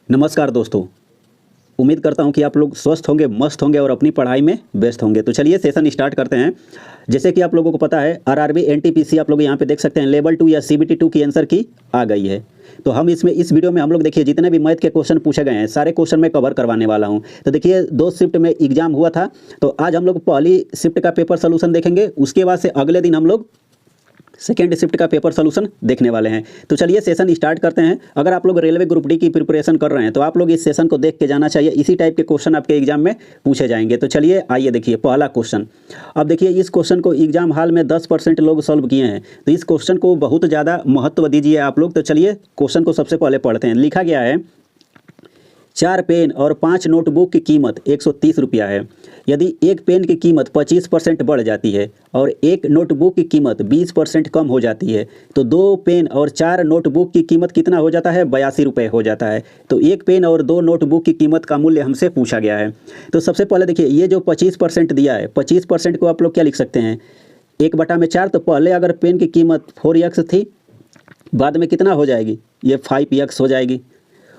नमस्कार दोस्तों। उम्मीद करता हूं कि आप लोग स्वस्थ होंगे, मस्त होंगे और अपनी पढ़ाई में व्यस्त होंगे। तो चलिए सेशन स्टार्ट करते हैं। जैसे कि आप लोगों को पता है आरआरबी एनटीपीसी आप लोग यहां पे देख सकते हैं लेवल 2 या सीबीटी 2 की आंसर की आ गई है। तो हम इस वीडियो में हम लोग देखिए जितने भी मैथ के क्वेश्चन पूछे गए हैं सारे क्वेश्चन मैं कवर करवाने वाला हूं। तो देखिए 2 शिफ्ट में एग्जाम हुआ था, तो आज हम लोग पहली शिफ्ट का पेपर सोल्यूशन देखेंगे, उसके बाद से अगले दिन हम लोग सेकेंड शिफ्ट का पेपर सोल्यूशन देखने वाले हैं। तो चलिए सेशन स्टार्ट करते हैं। अगर आप लोग रेलवे ग्रुप डी की प्रिपरेशन कर रहे हैं तो आप लोग इस सेशन को देख के जाना चाहिए, इसी टाइप के क्वेश्चन आपके एग्जाम में पूछे जाएंगे। तो चलिए आइए देखिए पहला क्वेश्चन। अब देखिए इस क्वेश्चन को एग्जाम हाल में 10% लोग सॉल्व किए हैं, तो इस क्वेश्चन को बहुत ज़्यादा महत्व दीजिए आप लोग। तो चलिए क्वेश्चन को सबसे पहले पढ़ते हैं। लिखा गया है 4 पेन और 5 नोटबुक की कीमत 130 रुपया है। यदि एक पेन की कीमत 25% बढ़ जाती है और एक नोटबुक की कीमत 20% कम हो जाती है तो 2 पेन और 4 नोटबुक की कीमत कितना हो जाता है? 82 रुपये हो जाता है। तो एक पेन और 2 नोटबुक की कीमत का मूल्य हमसे पूछा गया है। तो सबसे पहले देखिए ये जो 25% दिया है, 25% को आप लोग क्या लिख सकते हैं? 1/4। तो पहले अगर पेन की कीमत 4x थी, बाद में कितना हो जाएगी? ये 5x हो जाएगी।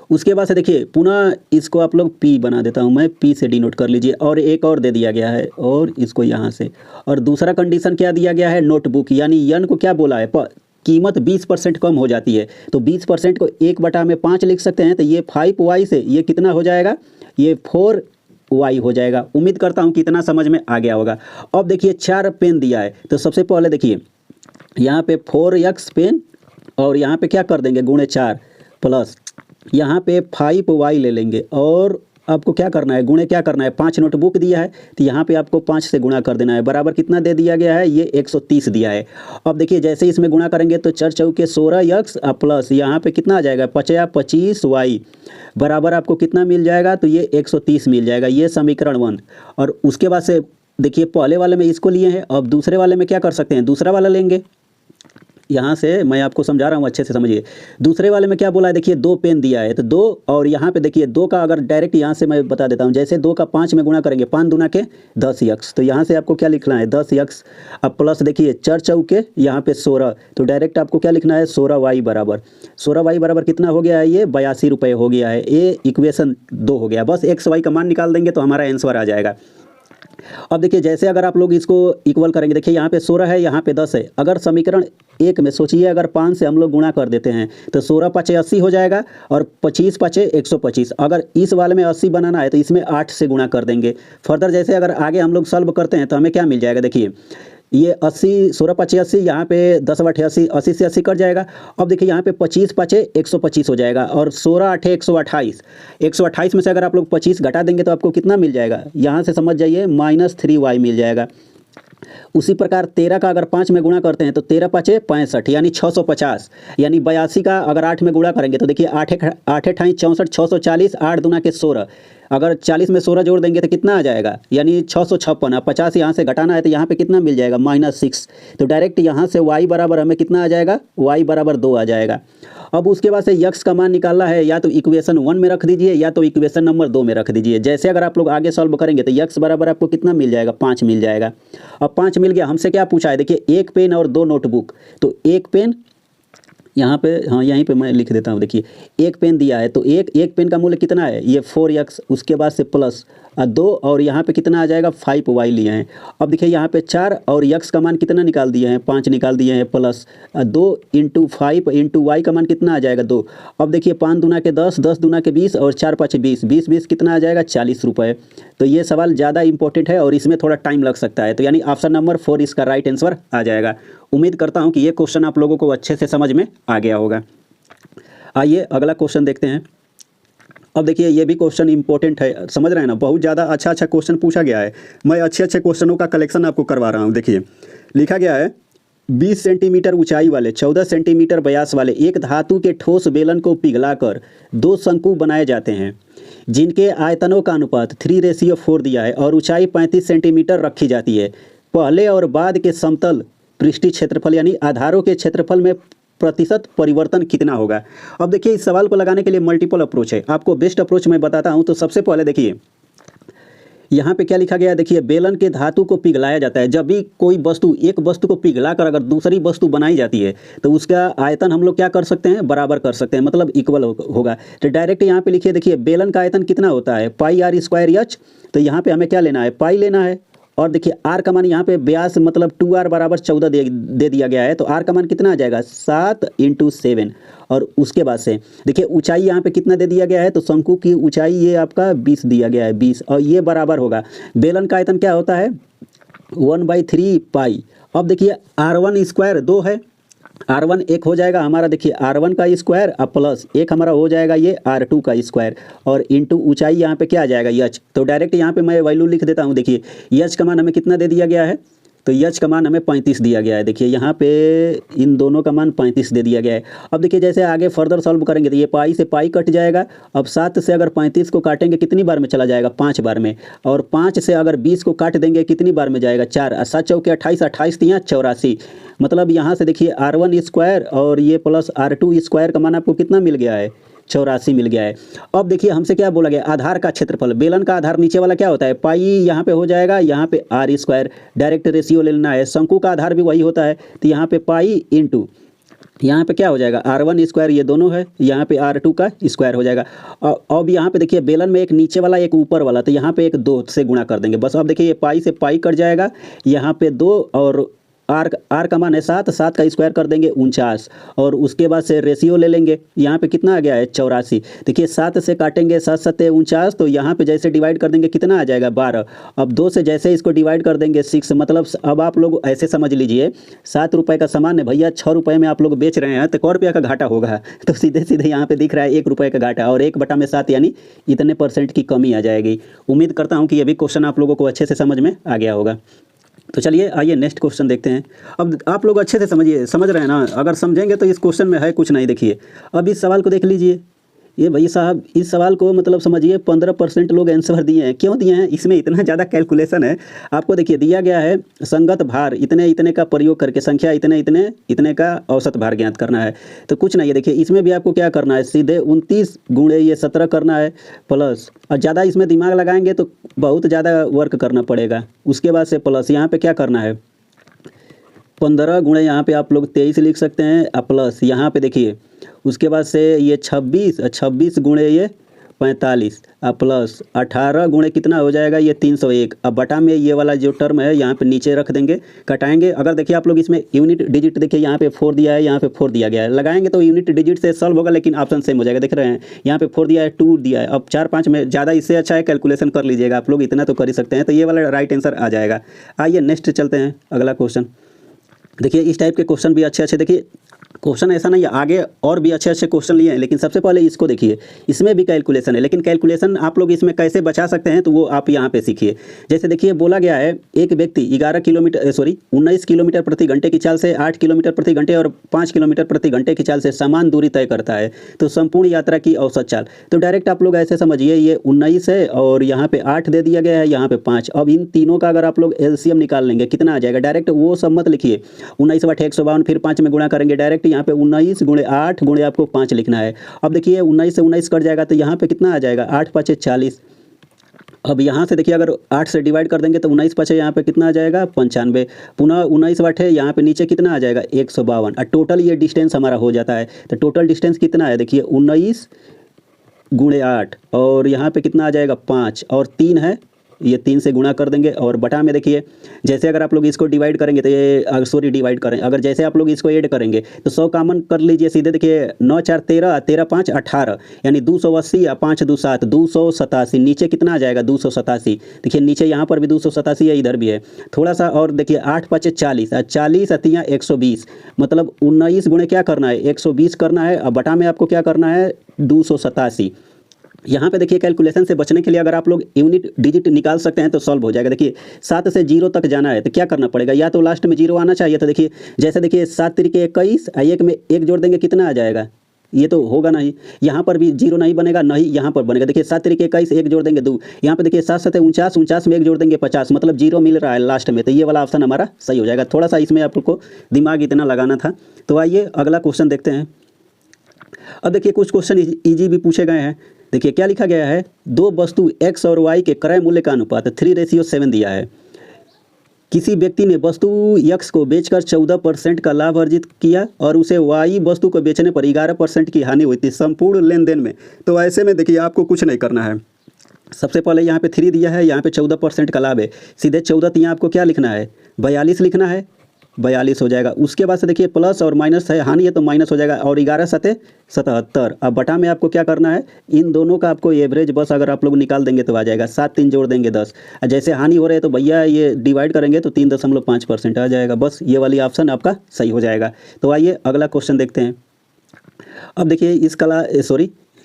उसके बाद से देखिए पुनः इसको आप लोग P बना देता हूँ मैं, P से डिनोट कर लीजिए। और एक और दे दिया गया है और इसको यहाँ से, और दूसरा कंडीशन क्या दिया गया है? नोटबुक, यानी यन को क्या बोला है? कीमत 20% कम हो जाती है, तो 20% को 1/5 लिख सकते हैं। तो ये 5y से ये कितना हो जाएगा? ये 4y हो जाएगा। उम्मीद करता हूँ कि इतना समझ में आ गया होगा। अब देखिए 4 पेन दिया है, तो सबसे पहले देखिए यहाँ पे 4x पेन और यहाँ पे क्या कर देंगे? गुणे 4 प्लस यहाँ पे 5y ले लेंगे और आपको क्या करना है? गुणे क्या करना है? 5 नोटबुक दिया है तो यहाँ पे आपको 5 से गुणा कर देना है। बराबर कितना दे दिया गया है? ये 130 दिया है। अब देखिए जैसे इसमें गुणा करेंगे तो 4 चौके 16x प्लस यहाँ पे कितना आ जाएगा? 25y बराबर आपको कितना मिल जाएगा? तो ये 130 मिल जाएगा। ये समीकरण 1। और उसके बाद से देखिए पहले वाले में इसको लिए हैं, अब दूसरे वाले में क्या कर सकते हैं? दूसरा वाला लेंगे। यहाँ से मैं आपको समझा रहा हूँ, अच्छे से समझिए। दूसरे वाले में क्या बोला है? देखिए 2 पेन दिया है तो 2, और यहाँ पे देखिए 2 का अगर डायरेक्ट यहाँ से मैं बता देता हूँ, जैसे 2 का 5 में गुणा करेंगे, 5 दूना के 10x, तो यहाँ से आपको क्या लिखना है? 10x। अब प्लस देखिए 4 चौके यहाँ पे 16, तो डायरेक्ट आपको क्या लिखना है? 16y बराबर, 16y बराबर कितना हो गया है? ये 82 रुपये हो गया है। ये इक्वेशन 2 हो गया। बस xy का मान निकाल देंगे तो हमारा आंसर आ जाएगा। अब देखिए जैसे अगर आप लोग इसको इक्वल करेंगे, देखिए यहाँ पे 16 है, यहाँ पे 10 है। अगर समीकरण 1 में सोचिए अगर 5 से हम लोग गुणा कर देते हैं तो 16 5 80 हो जाएगा और 25 5 125। अगर इस वाले में 80 बनाना है तो इसमें 8 से गुणा कर देंगे। फर्दर जैसे अगर आगे हम लोग सॉल्व करते हैं तो हमें क्या मिल जाएगा? देखिए ये 80, 16 5 80, यहाँ पे 10 8 80, 80 से 80 कट जाएगा। अब देखिए यहाँ पे 25 5 125 हो जाएगा और 16 8 128। 128 में से अगर आप लोग 25 घटा देंगे तो आपको कितना मिल जाएगा? यहाँ से समझ जाइए -3y मिल जाएगा। उसी प्रकार 13 का अगर 5 में गुणा करते हैं तो 13 5 65 यानी 650, यानी 82 का अगर 8 में गुणा करेंगे तो देखिए 8 8 64, 640, 8 दूना के 16, अगर 40 में 16 जोड़ देंगे तो कितना आ जाएगा? यानी 656। अब 50 यहाँ से घटाना है तो यहाँ पे कितना मिल जाएगा? -6। तो डायरेक्ट यहाँ से y बराबर हमें कितना आ जाएगा? y बराबर 2 आ जाएगा। अब उसके बाद से यक्स का मान निकालना है, या तो इक्वेशन 1 में रख दीजिए या तो इक्वेशन नंबर 2 में रख दीजिए। जैसे अगर आप लोग आगे सॉल्व करेंगे तो यक्स बराबर आपको कितना मिल जाएगा? 5 मिल जाएगा। अब 5 मिल गया। हमसे क्या पूछा है? देखिए 1 पेन और 2 नोटबुक, तो 1 पेन यहाँ पे, हाँ यहीं पे मैं लिख देता हूँ। देखिए 1 पेन दिया है तो एक पेन का मूल्य कितना है? ये 4x, उसके बाद से प्लस 2 और यहाँ पे कितना आ जाएगा? 5y लिए हैं। अब देखिए यहाँ पे 4 और x का मान कितना निकाल दिए हैं? 5 निकाल दिए हैं, प्लस 2 × 5 × y का मान कितना आ जाएगा? 2। अब देखिए 5 दूना के 10, 10 दूना के 20 और 4 5 20, 20 20 कितना आ जाएगा? 40 रुपये। तो ये सवाल ज़्यादा इंपॉर्टेंट है और इसमें थोड़ा टाइम लग सकता है, तो यानी ऑप्शन नंबर 4 इसका राइट आंसर आ जाएगा। उम्मीद करता हूँ कि ये क्वेश्चन आप लोगों को अच्छे से समझ में आ गया होगा। आइए अगला क्वेश्चन देखते हैं। अब देखिए ये भी क्वेश्चन इंपॉर्टेंट है, समझ रहे हैं ना? बहुत ज़्यादा अच्छा क्वेश्चन पूछा गया है। मैं अच्छे क्वेश्चनों का कलेक्शन आपको करवा रहा हूँ। देखिए लिखा गया है 20 सेंटीमीटर ऊंचाई वाले 14 सेंटीमीटर व्यास वाले एक धातु के ठोस बेलन को पिघलाकर 2 शंकु बनाए जाते हैं जिनके आयतनों का अनुपात 3:4 दिया है और ऊंचाई 35 सेंटीमीटर रखी जाती है। पहले और बाद के समतल पृष्ठीय क्षेत्रफल यानी आधारों के क्षेत्रफल में प्रतिशत परिवर्तन कितना होगा? अब देखिए इस सवाल को लगाने के लिए मल्टीपल अप्रोच है। आपको बेस्ट अप्रोच मैं बताता हूं। तो सबसे पहले देखिए यहाँ पे क्या लिखा गया है देखिए, बेलन के धातु को पिघलाया जाता है। जब भी कोई वस्तु, एक वस्तु को पिघला कर अगर दूसरी वस्तु बनाई जाती है तो उसका आयतन हम लोग क्या कर सकते हैं, बराबर कर सकते हैं, मतलब इक्वल होगा। तो डायरेक्ट यहाँ पे लिखिए, देखिए बेलन का आयतन कितना होता है, पाई आर स्क्वायर एच। तो यहाँ पे हमें क्या लेना है, पाई लेना है। और देखिए आर का मान यहाँ पे व्यास मतलब 2r बराबर 14 दे दिया गया है। तो आर का मान कितना आ जाएगा, 7 × 7। और उसके बाद से देखिए ऊंचाई यहाँ पे कितना दे दिया गया है, तो शंकु की ऊंचाई ये आपका 20 दिया गया है, 20। और ये बराबर होगा, बेलन का आयतन क्या होता है, 1/3 पाई। अब देखिए r1 स्क्वायर 2 है, r1 एक हो जाएगा हमारा, देखिए r1 का स्क्वायर अब प्लस एक हमारा हो जाएगा ये r2 का स्क्वायर, और इंटू ऊंचाई यहाँ पे क्या आ जाएगा, यच। तो डायरेक्ट यहाँ पे मैं वैल्यू लिख देता हूँ। देखिए यच का मान हमें कितना दे दिया गया है, तो यच का मान हमें 35 दिया गया है। देखिए यहाँ पे इन दोनों का मान 35 दे दिया गया है। अब देखिए जैसे आगे फर्दर सॉल्व करेंगे तो ये पाई से पाई कट जाएगा। अब 7 से अगर 35 को काटेंगे कितनी बार में चला जाएगा, 5 बार में। और 5 से अगर 20 को काट देंगे कितनी बार में जाएगा, 4। 7 चौके 28, 28 तियाँ 84। मतलब यहाँ से देखिए r1 स्क्वायर और ये प्लस r2 स्क्वायर का मान आपको कितना मिल गया है, 84 मिल गया है। अब देखिए हमसे क्या बोला गया, आधार का क्षेत्रफल। बेलन का आधार नीचे वाला क्या होता है, पाई यहाँ पे हो जाएगा, यहाँ पे r स्क्वायर, डायरेक्ट रेशियो ले लेना है। शंकु का आधार भी वही होता है, तो यहाँ पे पाई इंटू यहाँ पे क्या हो जाएगा, r1 स्क्वायर, ये दोनों है, यहाँ पे r2 का स्क्वायर हो जाएगा। अब यहाँ पे देखिए बेलन में एक नीचे वाला एक ऊपर वाला, तो यहाँ पे एक 2 से गुणा कर देंगे बस। अब देखिए ये पाई से पाई कट जाएगा, यहाँ पे 2 और आर का मान है 7, 7 का स्क्वायर कर देंगे 49। और उसके बाद से रेशियो ले लेंगे, यहाँ पे कितना आ गया है, 84। देखिए 7 से काटेंगे 7 7 49, तो यहाँ पे जैसे डिवाइड कर देंगे कितना आ जाएगा, 12। अब 2 से जैसे इसको डिवाइड कर देंगे 6। मतलब अब आप लोग ऐसे समझ लीजिए, 7 रुपये का सामान है भैया, 6 रुपये में आप लोग बेच रहे हैं, तो कै रुपया का घाटा होगा। तो सीधे सीधे यहाँ पे दिख रहा है 1 रुपये का घाटा, और 1/7 यानी इतने % की कमी आ जाएगी। उम्मीद करता हूँ कि ये भी क्वेश्चन आप लोगों को अच्छे से समझ में आ गया होगा। तो चलिए आइए नेक्स्ट क्वेश्चन देखते हैं। अब आप लोग अच्छे से समझ रहे हैं ना, अगर समझेंगे तो इस क्वेश्चन में है कुछ नहीं। देखिए अब इस सवाल को देख लीजिए, ये भाई साहब इस सवाल को मतलब समझिए 15% लोग आंसर दिए हैं। क्यों दिए हैं, इसमें इतना ज़्यादा कैलकुलेशन है। आपको देखिए दिया गया है संगत भार इतने इतने का प्रयोग करके संख्या इतने इतने इतने का औसत भार ज्ञात करना है। तो कुछ नहीं है, देखिए इसमें भी आपको क्या करना है, सीधे 29 × ये 17 करना है प्लस, और ज़्यादा इसमें दिमाग लगाएंगे तो बहुत ज़्यादा वर्क करना पड़ेगा। उसके बाद से प्लस यहाँ पर क्या करना है, 15 × यहाँ पे आप लोग 23 लिख सकते हैं, प्लस यहाँ पे देखिए उसके बाद से ये 26 × ये 45, प्लस 18 × कितना हो जाएगा, ये 301। अब बटा में ये वाला जो टर्म है यहाँ पे नीचे रख देंगे, कटाएंगे। अगर देखिए आप लोग इसमें यूनिट डिजिट देखिए यहाँ पे 4 दिया है, यहाँ पे 4 दिया गया है, लगाएंगे तो यूनिट डिजिट से सॉल्व होगा, लेकिन ऑप्शन सेम हो जाएगा। देख रहे हैं यहाँ पे 4 दिया है, 2 दिया है। अब 4 5 में ज़्यादा इससे अच्छा है कैलकुलेशन कर लीजिएगा आप लोग, इतना तो कर ही सकते हैं। तो ये वाला राइट आंसर आ जाएगा। आइए नेक्स्ट चलते हैं, अगला क्वेश्चन। देखिए इस टाइप के क्वेश्चन भी अच्छे देखिए, क्वेश्चन ऐसा नहीं है, आगे और भी अच्छे क्वेश्चन लिए हैं, लेकिन सबसे पहले इसको देखिए, इसमें भी कैलकुलेशन है। लेकिन कैलकुलेशन आप लोग इसमें कैसे बचा सकते हैं तो वो आप यहाँ पे सीखिए। जैसे देखिए बोला गया है एक व्यक्ति 19 किलोमीटर प्रति घंटे की चाल से 8 किलोमीटर प्रति घंटे और 5 किलोमीटर प्रति घंटे की चाल से समान दूरी तय करता है, तो संपूर्ण यात्रा की औसत चाल। तो डायरेक्ट आप लोग ऐसे समझिए, ये 19 है और यहाँ पे 8 दे दिया गया है, यहाँ पे 5। अब इन तीनों का अगर आप लोग एलसीएम निकाल लेंगे कितना आ जाएगा, डायरेक्ट वो सब मत लिखिए, 19/152 फिर 5 में गुणा करेंगे, डायरेक्ट यहाँ पे 19 × 8 × आपको 5 लिखना है। अब देखिए 19 से 19 कट जाएगा, तो यहाँ पे कितना आ जाएगा, 8 5 40। अब यहाँ से देखिए अगर 8 से डिवाइड कर देंगे तो 19 5 यहाँ पे कितना आ जाएगा, 95। पुनः 19 8 है, यहाँ पे नीचे कितना आ जाएगा, 152। और टोटल ये डिस्टेंस हमारा हो जाता है। तो टोटल डिस्टेंस कितना है, देखिए 19 × 8 और यहाँ पे कितना आ जाएगा, 5 और 3 है, ये 3 से गुणा कर देंगे। और बटा में देखिए जैसे अगर आप लोग इसको डिवाइड करेंगे तो ये डिवाइड करें, अगर जैसे आप लोग इसको ऐड करेंगे तो 100 कॉमन कर लीजिए सीधे। देखिए 9 4 13, 13 5 18, यानी 280 या 5 2 7, 287। नीचे कितना आ जाएगा, 287। देखिए नीचे यहाँ पर भी 287 है, इधर भी है थोड़ा सा। और देखिए 8 5 40, 40 अतियाँ 120, मतलब 19 गुणे क्या करना है, 120 करना है। अब बटा में आपको क्या करना है, 287। यहाँ पे देखिए कैलकुलेशन से बचने के लिए अगर आप लोग यूनिट डिजिट निकाल सकते हैं तो सॉल्व हो जाएगा। देखिए 7 से 0 तक जाना है तो क्या करना पड़ेगा, या तो लास्ट में 0 आना चाहिए। तो देखिए जैसे देखिए 7 तिरिके 21, 1 में 1 जोड़ देंगे कितना आ जाएगा, ये तो होगा नहीं, यहाँ पर भी 0 नहीं बनेगा, नहीं यहाँ पर बनेगा। देखिए 7 तिरिके 21, 1 जोड़ देंगे 2, यहाँ पे देखिए 7 7 49, 49 में 1 जोड़ देंगे 50, मतलब 0 मिल रहा है लास्ट में। तो ये वाला ऑप्शन हमारा सही हो जाएगा। थोड़ा सा इसमें आपको दिमाग इतना लगाना था। तो आइए अगला क्वेश्चन देखते हैं। अब देखिए कुछ क्वेश्चन ईजी भी पूछे गए हैं। देखिए क्या लिखा गया है, दो वस्तु x और y के क्रय मूल्य का अनुपात 3:7 दिया है। किसी व्यक्ति ने वस्तु x को बेचकर 14% का लाभ अर्जित किया और उसे y वस्तु को बेचने पर 11% की हानि हुई थी संपूर्ण लेन देन में। तो ऐसे में देखिए आपको कुछ नहीं करना है। सबसे पहले यहाँ पे 3 दिया है, यहाँ पे 14% का लाभ है, सीधे 14 यहाँ आपको क्या लिखना है, 42 लिखना है, 42 हो जाएगा। उसके बाद से देखिए प्लस और माइनस है, हानि है तो माइनस हो जाएगा, और 11 सते 77। अब बटा में आपको क्या करना है, इन दोनों का आपको एवरेज बस अगर आप लोग निकाल देंगे तो आ जाएगा, 7 3 जोड़ देंगे 10। जैसे हानि हो रहे है तो भैया ये डिवाइड करेंगे तो 3.5% आ जाएगा, बस ये वाली ऑप्शन आपका सही हो जाएगा। तो आइए अगला क्वेश्चन देखते हैं। अब देखिए इस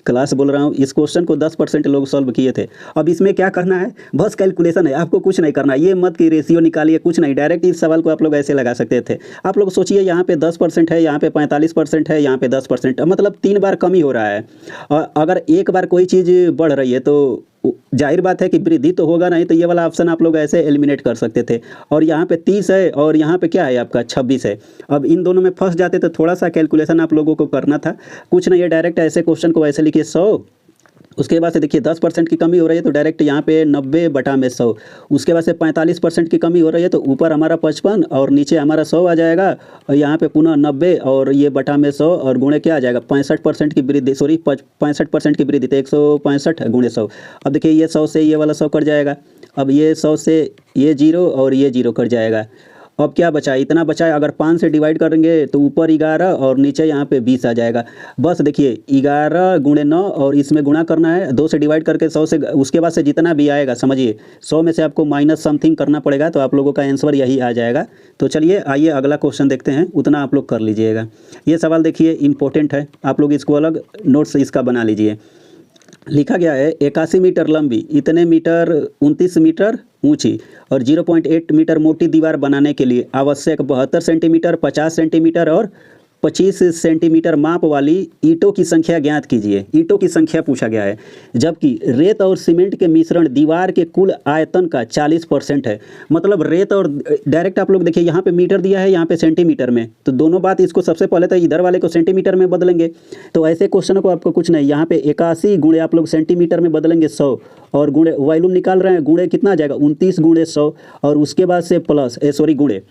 क्लास बोल रहा हूँ, इस क्वेश्चन को 10% लोग सॉल्व किए थे। अब इसमें क्या करना है, बस कैलकुलेशन है, आपको कुछ नहीं करना, ये मत कि रेशियो निकालिए, कुछ नहीं, डायरेक्ट इस सवाल को आप लोग ऐसे लगा सकते थे। आप लोग सोचिए यहाँ पे 10% है, यहाँ पे 45% है, यहाँ पे 10%, मतलब 3 बार कमी हो रहा है। और अगर एक बार कोई चीज़ बढ़ रही है तो जाहिर बात है कि वृद्धि तो होगा नहीं, तो ये वाला ऑप्शन आप लोग ऐसे एलिमिनेट कर सकते थे। और यहाँ पे 30 है और यहाँ पे क्या है आपका 26 है। अब इन दोनों में फंस जाते तो थोड़ा सा कैलकुलेशन आप लोगों को करना था, कुछ नहीं है, डायरेक्ट ऐसे क्वेश्चन को ऐसे लिखिए 100। उसके बाद से देखिए 10% की कमी हो रही है तो डायरेक्ट यहाँ पे 90/100। उसके बाद से 45% की कमी हो रही है तो ऊपर हमारा 55 और नीचे हमारा 100 आ जाएगा, और यहाँ पे पुनः 90 और ये बटा में 100 और गुणे क्या आ जाएगा 65% की वृद्धि, 65% की वृद्धि, तो 165 गुणे 100। अब देखिए ये 100 से ये वाला 100 कट जाएगा, अब ये 100 से ये 0 और ये 0 कट जाएगा। अब क्या बचा, इतना बचा है, अगर 5 से डिवाइड करेंगे तो ऊपर 11 और नीचे यहाँ पे 20 आ जाएगा। बस देखिए 11 गुणे 9 और इसमें गुणा करना है, 2 से डिवाइड करके 100 से, उसके बाद से जितना भी आएगा समझिए 100 में से आपको माइनस समथिंग करना पड़ेगा, तो आप लोगों का आंसर यही आ जाएगा। तो चलिए आइए अगला क्वेश्चन देखते हैं, उतना आप लोग कर लीजिएगा। ये सवाल देखिए इंपॉर्टेंट है, आप लोग इसको अलग नोट्स इसका बना लीजिए। लिखा गया है 81 मीटर लंबी, इतने मीटर 29 मीटर ऊंची और 0.8 मीटर मोटी दीवार बनाने के लिए आवश्यक 72 सेंटीमीटर, 50 सेंटीमीटर और 25 सेंटीमीटर माप वाली ईंटों की संख्या ज्ञात कीजिए। ईंटों की संख्या पूछा गया है, जबकि रेत और सीमेंट के मिश्रण दीवार के कुल आयतन का 40% है। मतलब रेत और डायरेक्ट आप लोग देखिए यहाँ पे मीटर दिया है, यहाँ पे सेंटीमीटर में, तो दोनों बात इसको सबसे पहले तो इधर वाले को सेंटीमीटर में बदलेंगे। तो ऐसे क्वेश्चन को आपको कुछ नहीं, यहाँ पे 81 गुणे आप लोग सेंटीमीटर में बदलेंगे 100 और गुणे वॉल्यूम निकाल रहे हैं, गुणे कितना आ जाएगा 29 गुणे 100 और उसके बाद से प्लस गुणे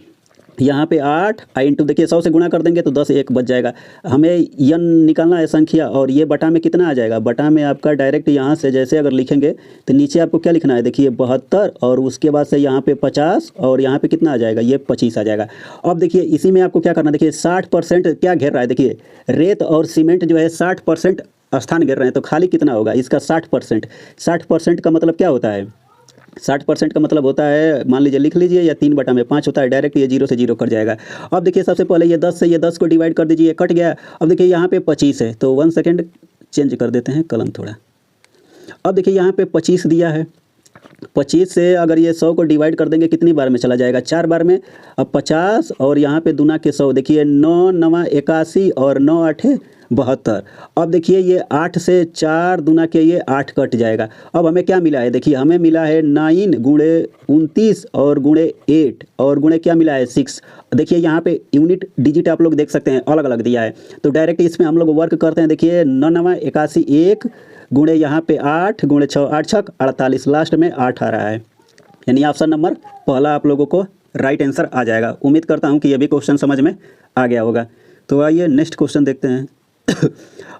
यहाँ पे 8 इंटू देखिए 100 से गुणा कर देंगे तो 10 1 बच जाएगा। हमें यन निकालना है संख्या, और ये बटा में कितना आ जाएगा, बटा में आपका डायरेक्ट यहाँ से जैसे अगर लिखेंगे तो नीचे आपको क्या लिखना है, देखिए 72 और उसके बाद से यहाँ पे 50 और यहाँ पे कितना आ जाएगा, ये 25 आ जाएगा। अब देखिए इसी में आपको क्या करना है, देखिए 60% क्या घेर रहा है, देखिए रेत और सीमेंट जो है 60% स्थान घेर रहे हैं, तो खाली कितना होगा इसका 60%। 60% का मतलब क्या होता है, 60% का मतलब होता है, मान लीजिए लिख लीजिए, या 3/5 होता है, डायरेक्ट ये 0 से 0 कट जाएगा। अब देखिए सबसे पहले ये 10 से ये 10 को डिवाइड कर दीजिए, कट गया। अब देखिए यहाँ पे 25 है, तो 1 सेकेंड चेंज कर देते हैं कलम थोड़ा। अब देखिए यहाँ पे 25 दिया है, 25 से अगर ये 100 को डिवाइड कर देंगे कितनी बार में चला जाएगा, 4 बार में। अब 50 और यहाँ पे दूना के 100, देखिए 9 9 81 और 9 8 72। अब देखिए ये 8 से 4 दूना के ये 8 कट जाएगा। अब हमें क्या मिला है, देखिए हमें मिला है 9 गुणे 29 और गुणे 8 और गुणे क्या मिला है 6। देखिए यहाँ पे यूनिट डिजिट आप लोग देख सकते हैं अलग अलग दिया है, तो डायरेक्ट इसमें हम लोग वर्क करते हैं। देखिए 9 9 81 1 गुणे यहाँ पे 8 गुणे 6 8 6 48, लास्ट में 8 आ रहा है, यानी ऑप्शन नंबर पहला आप लोगों को राइट आंसर आ जाएगा। उम्मीद करता हूँ कि ये भी क्वेश्चन समझ में आ गया होगा। तो आइए नेक्स्ट क्वेश्चन देखते हैं।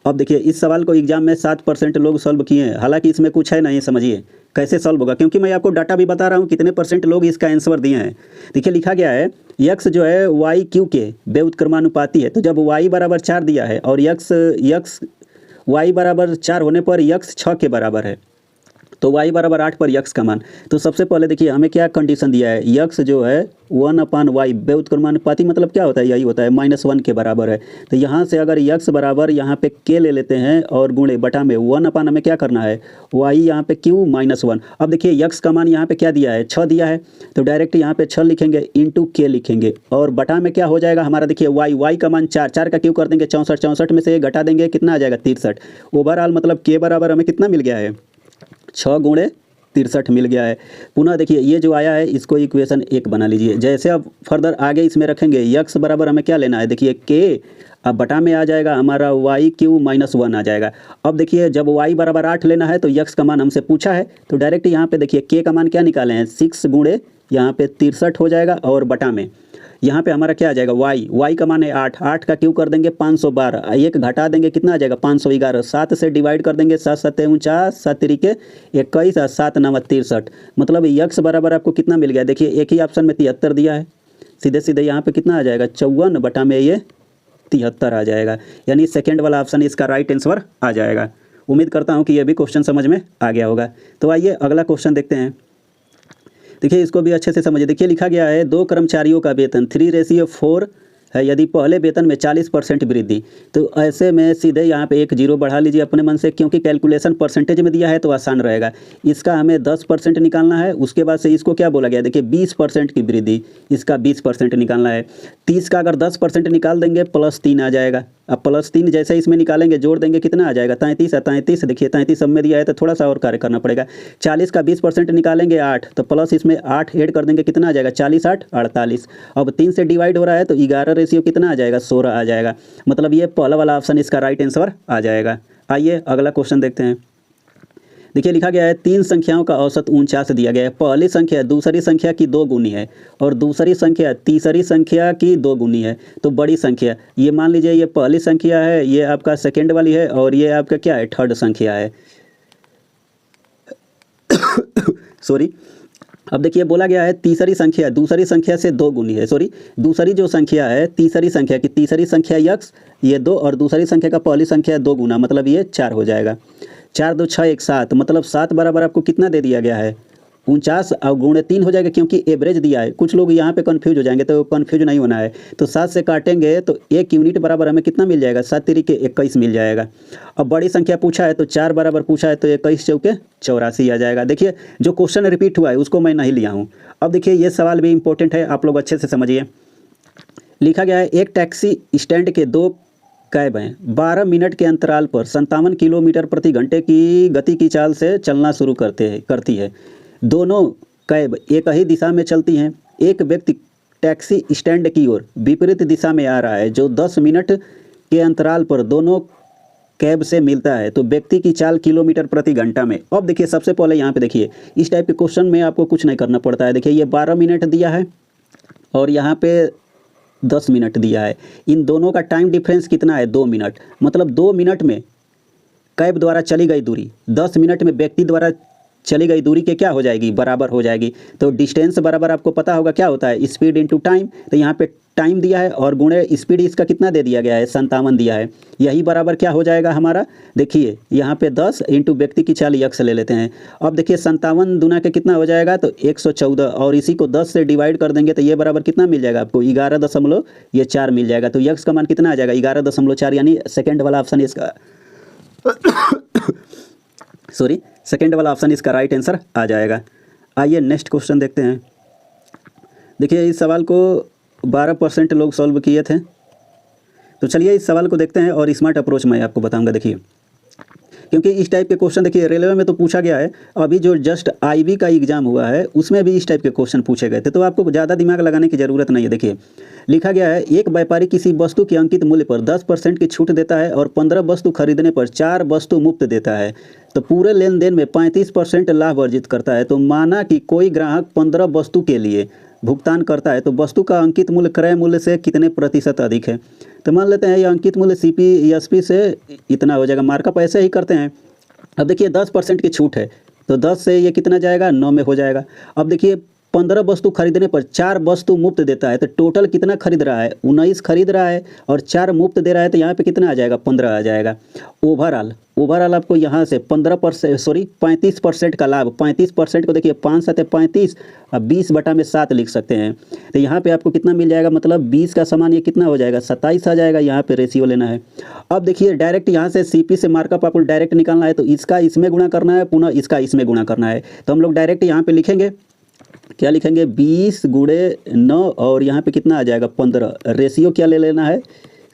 अब देखिए इस सवाल को एग्जाम में 7% लोग सॉल्व किए हैं, हालांकि इसमें कुछ है नहीं, समझिए कैसे सॉल्व होगा, क्योंकि मैं आपको डाटा भी बता रहा हूँ कितने % लोग इसका आंसर दिए हैं। देखिए लिखा गया है x जो है y q के व्युत्क्रमानुपाती है, तो जब y बराबर 4 दिया है और y बराबर 4 होने पर x 6 के बराबर है, तो y बराबर 8 पर x का मान। तो सबसे पहले देखिए हमें क्या कंडीशन दिया है, x जो है 1/y व्युत्क्रमानुपाती मतलब क्या होता है, यही होता है -1 के बराबर है। तो यहाँ से अगर x बराबर यहाँ पे k ले लेते हैं और गुणे बटा में 1/, हमें क्या करना है y यहाँ पे q -1। अब देखिए x का मान यहाँ पे क्या दिया है 6 दिया है, तो डायरेक्ट यहाँ पे 6 लिखेंगे इंटू k लिखेंगे, और बटा में क्या हो जाएगा हमारा, देखिए y का मान 4 4 का क्यू कर देंगे 64, 64 में से ये घटा देंगे कितना आ जाएगा 63। ओवरऑल मतलब k बराबर हमें कितना मिल गया है 6 गुणे 63 मिल गया है। पुनः देखिए ये जो आया है इसको इक्वेशन 1 बना लीजिए। जैसे अब फर्दर आगे इसमें रखेंगे यक्स बराबर हमें क्या लेना है, देखिए के, अब बटा में आ जाएगा हमारा वाई क्यू माइनस 1 आ जाएगा। अब देखिए जब वाई बराबर 8 लेना है तो यक्स का मान हमसे पूछा है, तो डायरेक्ट यहाँ पे देखिए के का मान क्या निकाले हैं, 6 गुणे यहाँ पे 63 हो जाएगा, और बटा में यहाँ पे हमारा क्या आ जाएगा वाई का मान है 8, 8 का क्यू कर देंगे 512, एक घटा देंगे कितना आ जाएगा 511, 7 से डिवाइड कर देंगे 7 7 49, 7 तिरिके 21 और 7 9 63, मतलब यक्स बराबर आपको कितना मिल गया, देखिए एक ही ऑप्शन में 73 दिया है, सीधे सीधे यहाँ पे कितना आ जाएगा 54 बटा में ये 73 आ जाएगा, यानी सेकेंड वाला ऑप्शन इसका राइट आंसर आ जाएगा। उम्मीद करता हूँ कि ये भी क्वेश्चन समझ में आ गया होगा। तो आइए अगला क्वेश्चन देखते हैं। देखिए इसको भी अच्छे से समझिए। देखिए लिखा गया है 2 कर्मचारियों का वेतन 3:4 है, यदि पहले वेतन में 40% वृद्धि, तो ऐसे में सीधे यहाँ पे एक जीरो बढ़ा लीजिए अपने मन से, क्योंकि कैलकुलेशन परसेंटेज में दिया है तो आसान रहेगा। इसका हमें 10% निकालना है, उसके बाद से इसको क्या बोला गया, देखिए 20% की वृद्धि, इसका 20% निकालना है। 30 का अगर 10% निकाल देंगे +3 आ जाएगा। अब +3 जैसे इसमें निकालेंगे जोड़ देंगे कितना आ जाएगा 33, 33 देखिए 33 सब में दिया है तो थोड़ा सा और कार्य करना पड़ेगा। 40 का 20% निकालेंगे 8, तो प्लस इसमें 8 ऐड कर देंगे कितना आ जाएगा 40 8 48। अब 3 से डिवाइड हो रहा है तो 11 रेशियो कितना आ जाएगा 16 आ जाएगा, मतलब ये पहला वाला ऑप्शन इसका राइट आंसर आ जाएगा। आइए अगला क्वेश्चन देखते हैं। देखिए लिखा गया है 3 संख्याओं का औसत 49 दिया गया है। पहली संख्या दूसरी संख्या की 2 गुनी है और दूसरी संख्या तीसरी संख्या की 2 गुनी है। तो बड़ी संख्या ये मान लीजिए ये पहली संख्या है, ये आपका सेकेंड वाली है और ये आपका क्या है थर्ड संख्या है। सॉरी, अब देखिए बोला गया है तीसरी संख्या दूसरी संख्या से 2 गुनी है। सॉरी, दूसरी जो संख्या है तीसरी संख्या की तीसरी संख्या यक्स ये 2 और दूसरी संख्या का पहली संख्या 2 गुना, मतलब ये 4 हो जाएगा। 4 2 6 1 7, मतलब 7 बराबर आपको कितना दे दिया गया है 49 और गुणे 3 हो जाएगा, क्योंकि एवरेज दिया है। कुछ लोग यहाँ पे कंफ्यूज हो जाएंगे, तो कंफ्यूज नहीं होना है। तो 7 से काटेंगे तो 1 यूनिट बराबर हमें कितना मिल जाएगा 7 तिरिके 21 मिल जाएगा। अब बड़ी संख्या पूछा है तो 4 बराबर पूछा है तो 21 चौके 84 आ जाएगा। देखिए जो क्वेश्चन रिपीट हुआ है उसको मैं नहीं लिया हूँ। अब देखिए ये सवाल भी इंपॉर्टेंट है, आप लोग अच्छे से समझिए। लिखा गया है एक टैक्सी स्टैंड के 2 कैब हैं, 12 मिनट के अंतराल पर 57 किलोमीटर प्रति घंटे की गति की चाल से चलना शुरू करती है। दोनों कैब एक ही दिशा में चलती हैं। एक व्यक्ति टैक्सी स्टैंड की ओर विपरीत दिशा में आ रहा है जो 10 मिनट के अंतराल पर दोनों कैब से मिलता है, तो व्यक्ति की चाल किलोमीटर प्रति घंटा में। अब देखिए सबसे पहले यहाँ पे देखिए इस टाइप के क्वेश्चन में आपको कुछ नहीं करना पड़ता है। देखिए ये 12 मिनट दिया है और यहाँ पे 10 मिनट दिया है। इन दोनों का टाइम डिफरेंस कितना है 2 मिनट, मतलब 2 मिनट में कैब द्वारा चली गई दूरी 10 मिनट में व्यक्ति द्वारा चली गई दूरी के क्या हो जाएगी बराबर हो जाएगी। तो डिस्टेंस बराबर आपको पता होगा क्या होता है स्पीड इनटू टाइम, तो यहाँ पे टाइम दिया है और गुणे स्पीड इसका कितना दे दिया गया है 57 दिया है, यही बराबर क्या हो जाएगा हमारा। देखिए यहाँ पे 10 इंटू व्यक्ति की चाल यक्स ले लेते हैं। अब देखिए 57 दुना के कितना हो जाएगा तो 114 और इसी को 10 से डिवाइड कर देंगे तो ये बराबर कितना मिल जाएगा आपको 11.4 मिल जाएगा। तो यक्स का मान कितना आ जाएगा 11.4, यानी सेकेंड वाला ऑप्शन इसका सॉरी सेकेंड वाला ऑप्शन इसका राइट आंसर आ जाएगा। आइए नेक्स्ट क्वेश्चन देखते हैं। देखिए इस सवाल को 12% लोग सॉल्व किए थे, तो चलिए इस सवाल को देखते हैं और स्मार्ट अप्रोच मैं आपको बताऊंगा। देखिए क्योंकि इस टाइप के क्वेश्चन देखिए रेलवे में तो पूछा गया है, अभी जो जस्ट आईबी का एग्जाम हुआ है उसमें भी इस टाइप के क्वेश्चन पूछे गए थे, तो आपको ज़्यादा दिमाग लगाने की ज़रूरत नहीं है। देखिए लिखा गया है एक व्यापारी किसी वस्तु के अंकित मूल्य पर 10% की छूट देता है और 15 वस्तु खरीदने पर 4 वस्तु मुफ्त देता है, तो पूरे लेन देन में 35% लाभ अर्जित करता है। तो माना कि कोई ग्राहक 15 वस्तु के लिए भुगतान करता है, तो वस्तु का अंकित मूल्य क्रय मूल्य से कितने प्रतिशत अधिक है। तो मान लेते हैं ये अंकित मूल्य CPSP से इतना हो जाएगा, मार्कअप ऐसे ही करते हैं। अब देखिए 10% की छूट है तो 10 से ये कितना जाएगा 9 में हो जाएगा। अब देखिए 15 वस्तु खरीदने पर 4 वस्तु मुफ्त देता है, तो टोटल कितना खरीद रहा है 19 खरीद रहा है और 4 मुफ्त दे रहा है, तो यहाँ पे कितना आ जाएगा 15 आ जाएगा। ओवरऑल आपको यहाँ से 35% का लाभ, 35% को देखिए 5 7 35 और 20/7 लिख सकते हैं। तो यहाँ पे आपको कितना मिल जाएगा, मतलब 20 का समान ये कितना हो जाएगा 27 आ जाएगा। यहाँ पे रेशियो लेना है। अब देखिए डायरेक्ट यहाँ से CP से मार्कअप आपको डायरेक्ट निकालना है, तो इसका इसमें गुणा करना है, पुनः इसका इसमें गुणा करना है। तो हम लोग डायरेक्ट यहाँ पे लिखेंगे, क्या लिखेंगे 20 गुणे 9 और यहाँ पे कितना आ जाएगा 15। रेशियो क्या ले लेना है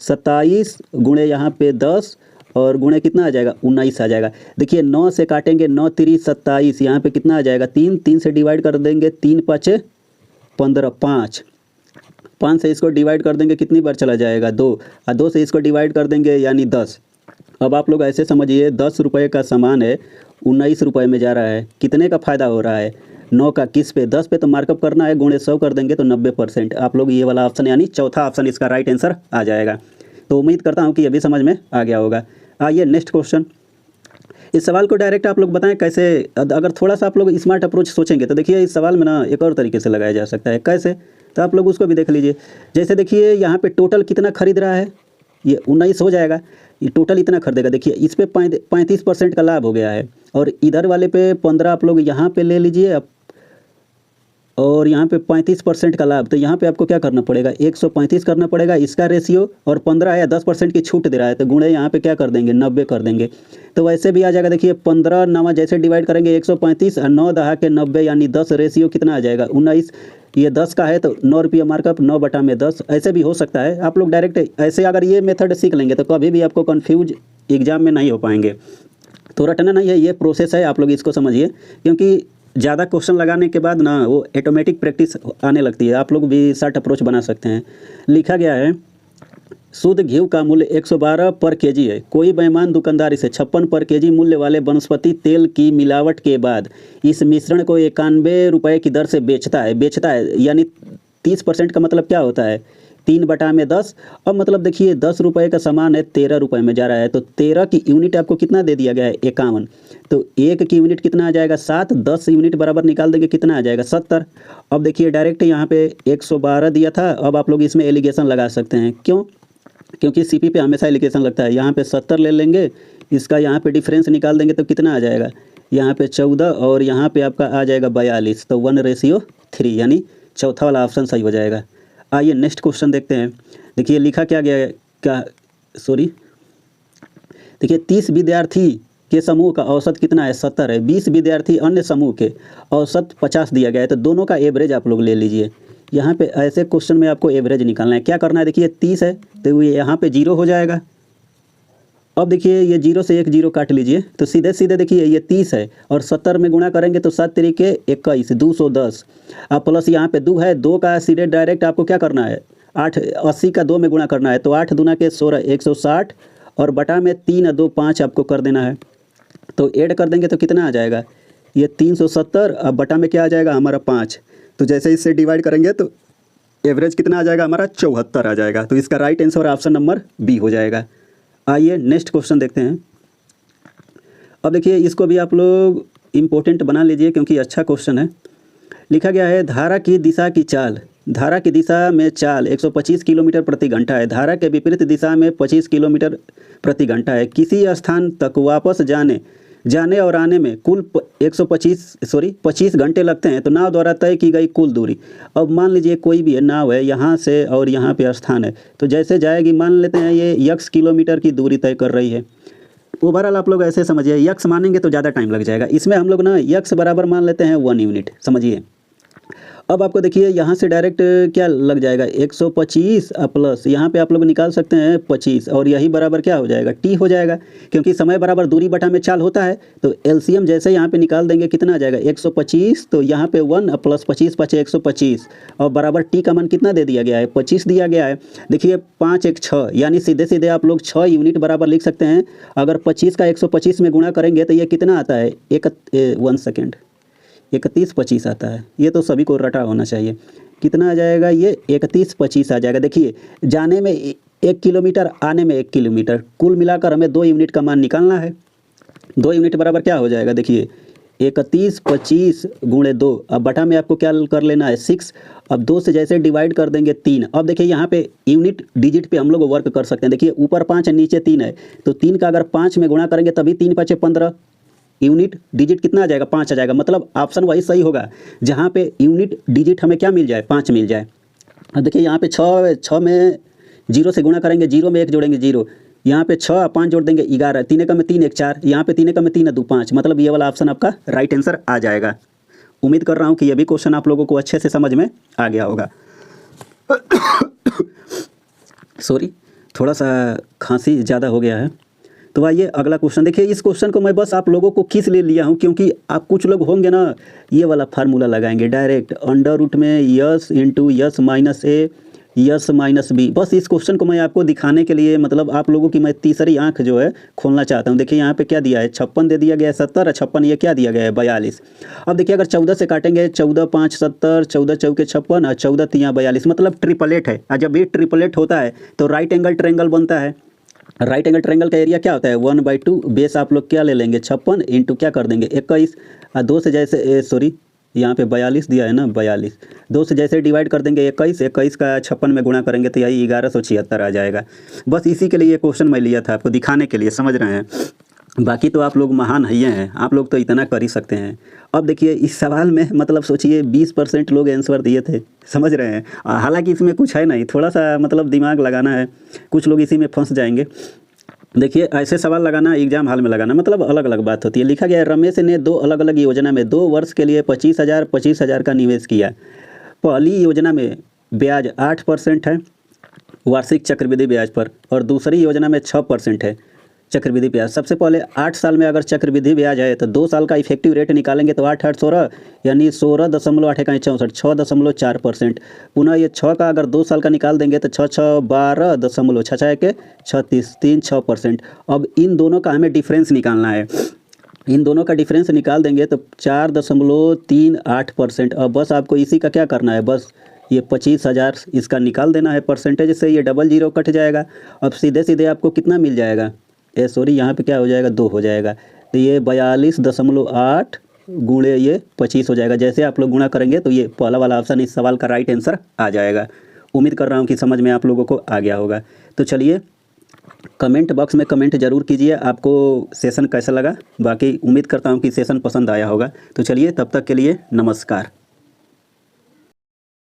27 गुणे यहाँ पे 10 और गुणे कितना आ जाएगा 19 आ जाएगा। देखिए 9 से काटेंगे 9 3 27, यहाँ पे कितना आ जाएगा 3, 3 से डिवाइड कर देंगे 3 5 15, 5 से इसको डिवाइड कर देंगे कितनी बार चला जाएगा 2, और 2 से इसको डिवाइड कर देंगे यानी 10। अब आप लोग ऐसे समझिए 10 रुपये का सामान है 19 रुपये में जा रहा है, कितने का फ़ायदा हो रहा है 9 का, किस पे 10 पे तो मार्कअप करना है, गुणे 100 कर देंगे तो 90%। आप लोग ये वाला ऑप्शन यानी चौथा ऑप्शन इसका राइट आंसर आ जाएगा। तो उम्मीद करता हूँ कि ये भी समझ में आ गया होगा। आइए नेक्स्ट क्वेश्चन। इस सवाल को डायरेक्ट आप लोग बताएं कैसे, अगर थोड़ा सा आप लोग स्मार्ट अप्रोच सोचेंगे तो देखिए इस सवाल में ना एक और तरीके से लगाया जा सकता है। कैसे, तो आप लोग उसको भी देख लीजिए। जैसे देखिए यहाँ पे टोटल कितना खरीद रहा है, ये 19 हो जाएगा, ये टोटल इतना खरीदेगा। देखिए इस पे 35% का लाभ हो गया है, और इधर वाले पे 15 आप लोग यहाँ पे ले लीजिए और यहाँ पे 35% का लाभ। तो यहाँ पे आपको क्या करना पड़ेगा 135 करना पड़ेगा इसका रेशियो, और 15 या 10% की छूट दे रहा है तो गुणे यहाँ पे क्या कर देंगे 90 कर देंगे। तो वैसे भी आ जाएगा। देखिए 15 9 जैसे डिवाइड करेंगे 135 और 9 10 के 90 यानी 10 रेशियो कितना आ जाएगा 19। ये 10 का है तो 9 रुपया मार्कअप, 9/10। ऐसे भी हो सकता है। आप लोग डायरेक्ट ऐसे अगर ये मेथड सीख लेंगे तो कभी भी आपको कन्फ्यूज एग्जाम में नहीं हो पाएंगे। तो रटना नहीं है, ये प्रोसेस है, आप लोग इसको समझिए, क्योंकि ज़्यादा क्वेश्चन लगाने के बाद ना वो ऑटोमेटिक प्रैक्टिस आने लगती है। आप लोग भी शॉर्ट अप्रोच बना सकते हैं। लिखा गया है शुद्ध घी का मूल्य 112 पर केजी है। कोई बेईमान दुकानदार इसे 56 पर केजी मूल्य वाले वनस्पति तेल की मिलावट के बाद इस मिश्रण को 91 रुपये की दर से बेचता है यानी 30% का मतलब क्या होता है 3/10। अब मतलब देखिए 10 रुपये का सामान है 13 रुपये में जा रहा है, तो 13 की यूनिट आपको कितना दे दिया गया है 51। तो 1 की यूनिट कितना आ जाएगा 7, 10 यूनिट बराबर निकाल देंगे कितना आ जाएगा 70। अब देखिए डायरेक्ट यहाँ पे 112 दिया था, अब आप लोग इसमें एलिगेशन लगा सकते हैं। क्यों, क्योंकि सीपी पे हमेशा एलिगेशन लगता है। यहाँ पे 70 ले लेंगे, इसका यहाँ पे डिफरेंस निकाल देंगे तो कितना आ जाएगा यहाँ पे 14, और यहाँ पे आपका आ जाएगा 42। तो 1:3 यानी चौथा वाला ऑप्शन सही हो जाएगा। आइए नेक्स्ट क्वेश्चन देखते हैं। देखिए लिखा क्या गया है, देखिए 30 विद्यार्थी के समूह का औसत कितना है 70 है, 20 विद्यार्थी अन्य समूह के औसत 50 दिया गया है, तो दोनों का एवरेज आप लोग ले लीजिए। यहाँ पे ऐसे क्वेश्चन में आपको एवरेज निकालना है। क्या करना है, देखिए 30 है तो ये यहाँ पे 0 हो जाएगा। अब देखिए ये 0 से 1 0 काट लीजिए, तो सीधे सीधे देखिए ये 30 है और 70 में गुणा करेंगे तो 7 तरीके 21, 210। अब प्लस यहाँ पे 2 है, 2 का सीधे डायरेक्ट आपको क्या करना है 8 80 का 2 में गुणा करना है, तो 8 दूना के 16 160, और बटा में 3 और 2 5 आपको कर देना है। तो ऐड कर देंगे तो कितना आ जाएगा ये 370, अब बटा में क्या आ जाएगा हमारा 5। तो जैसे इससे डिवाइड करेंगे तो एवरेज कितना आ जाएगा हमारा 74 आ जाएगा। तो इसका right answer option number B हो जाएगा। आइए नेक्स्ट क्वेश्चन देखते हैं। अब देखिए इसको भी आप लोग इम्पोर्टेंट बना लीजिए क्योंकि अच्छा क्वेश्चन है। लिखा गया है धारा की दिशा की चाल, धारा की दिशा में चाल 125 किलोमीटर प्रति घंटा है, धारा के विपरीत दिशा में 25 किलोमीटर प्रति घंटा है। किसी स्थान तक वापस जाने और आने में कुल 25 घंटे लगते हैं, तो नाव द्वारा तय की गई कुल दूरी। अब मान लीजिए कोई भी नाव है, यहाँ से और यहाँ पे स्थान है, तो जैसे जाएगी मान लेते हैं ये x किलोमीटर की दूरी तय कर रही है। ओवरऑल आप लोग ऐसे समझिए, x मानेंगे तो ज़्यादा टाइम लग जाएगा। इसमें हम लोग ना x बराबर मान लेते हैं 1 यूनिट, समझिए। अब आपको देखिए यहाँ से डायरेक्ट क्या लग जाएगा 125 प्लस यहाँ पे आप लोग निकाल सकते हैं 25, और यही बराबर क्या हो जाएगा t हो जाएगा, क्योंकि समय बराबर दूरी बटा में चाल होता है। तो एलसीएम जैसे यहाँ पे निकाल देंगे कितना आ जाएगा 125, तो यहाँ पे 1 प्लस 25 5 125, और बराबर t का मान कितना दे दिया गया है 25 दिया गया है। देखिए 5 1 6 यानी सीधे सीधे आप लोग 6 यूनिट बराबर लिख सकते हैं। अगर 25 का 125 में गुणा करेंगे तो ये कितना आता है 31 25 आता है। ये तो सभी को रटा होना चाहिए। कितना आ जाएगा ये 31 25 आ जाएगा। देखिए जाने में 1 किलोमीटर, आने में 1 किलोमीटर, कुल मिलाकर हमें 2 यूनिट का मान निकालना है। 2 यूनिट बराबर क्या हो जाएगा, देखिए 31 25 गुणे 2, अब बटा में आपको क्या कर लेना है 6। अब 2 से जैसे डिवाइड कर देंगे 3। अब देखिए यहाँ पे यूनिट डिजिट पे हम लोग वर्क कर सकते हैं। देखिए ऊपर 5 है नीचे 3 है, तो 3 का अगर 5 में गुणा करेंगे तभी 3 5 15, यूनिट डिजिट कितना आ जाएगा 5 आ जाएगा। मतलब ऑप्शन वही सही होगा जहाँ पे यूनिट डिजिट हमें क्या मिल जाए 5 मिल जाए। अब देखिए यहाँ पे 6 में 0 से गुणा करेंगे, 0 में 1 जोड़ेंगे 0, यहाँ पे 6 5 जोड़ देंगे 11, 3 एकम में 3 1 4, यहाँ पे 3 एकम में 3 2 5, मतलब ये वाला ऑप्शन आपका राइट आंसर आ जाएगा। उम्मीद कर रहा हूँ कि ये भी क्वेश्चन आप लोगों को अच्छे से समझ में आ गया होगा। सॉरी, थोड़ा सा खांसी ज़्यादा हो गया है, तो आइए अगला क्वेश्चन देखिए। इस क्वेश्चन को मैं बस आप लोगों को किस लिए लिया हूँ, क्योंकि आप कुछ लोग होंगे ना ये वाला फार्मूला लगाएंगे डायरेक्ट अंडर रूट में यस इंटू यस माइनस ए यस माइनस बी। बस इस क्वेश्चन को मैं आपको दिखाने के लिए, मतलब आप लोगों की मैं तीसरी आंख जो है खोलना चाहता हूँ। देखिए यहाँ पे क्या दिया है, 56 दे दिया गया है, 70 और 56 ये क्या दिया गया है 42। अब देखिए अगर 14 से काटेंगे 14 5 70, 14 चौके 56 और 14 तियाँ 42, मतलब ट्रिपलेट है। और जब ये ट्रिपलेट होता है तो राइट एंगल ट्रायंगल बनता है। राइट एंगल ट्रायंगल का एरिया क्या होता है 1/2, बेस आप लोग क्या ले लेंगे 56 इंटू क्या कर देंगे 21, और 2 से जैसे सॉरी यहाँ पे 42 दिया है ना 42, 2 से जैसे डिवाइड कर देंगे 21, 21 का 56 में गुणा करेंगे तो यही 1176 आ जाएगा। बस इसी के लिए क्वेश्चन मैं लिया था आपको दिखाने के लिए, समझ रहे हैं। बाकी तो आप लोग महान हैं, आप लोग तो इतना कर ही सकते हैं। अब देखिए इस सवाल में मतलब सोचिए 20% लोग आंसर दिए थे, समझ रहे हैं। हालांकि इसमें कुछ है नहीं, थोड़ा सा मतलब दिमाग लगाना है, कुछ लोग इसी में फंस जाएंगे। देखिए ऐसे सवाल लगाना एग्जाम हॉल में लगाना मतलब अलग अलग बात होती है। लिखा गया है रमेश ने 2 अलग अलग योजना में 2 वर्ष के लिए 25,000 का निवेश किया। पहली योजना में ब्याज 8% है वार्षिक चक्रवृद्धि ब्याज पर, और दूसरी योजना में 6% है चक्रवृद्धि ब्याज। सबसे पहले 8 साल में अगर चक्रवृद्धि ब्याज है तो 2 साल का इफेक्टिव रेट निकालेंगे तो 8 8 16 यानी 16.8 64 6.4%। पुनः ये 6 का अगर 2 साल का निकाल देंगे तो 6 6 12 6 6 के 36 3 6%। अब इन दोनों का हमें डिफरेंस निकालना है, इन दोनों का डिफरेंस निकाल देंगे तो 4.38%। अब बस आपको इसी का क्या करना है, बस ये 25,000 इसका निकाल देना है परसेंटेज से, ये डबल जीरो कट जाएगा। अब सीधे सीधे आपको कितना मिल जाएगा, सॉरी यहाँ पे क्या हो जाएगा 2 हो जाएगा, तो ये 42.8 गुणे ये 25 हो जाएगा। जैसे आप लोग गुणा करेंगे तो ये पहला वाला ऑप्शन इस सवाल का राइट आंसर आ जाएगा। उम्मीद कर रहा हूँ कि समझ में आप लोगों को आ गया होगा। तो चलिए कमेंट बॉक्स में कमेंट जरूर कीजिए आपको सेशन कैसा लगा। बाकी उम्मीद करता हूँ कि सेशन पसंद आया होगा। तो चलिए तब तक के लिए नमस्कार।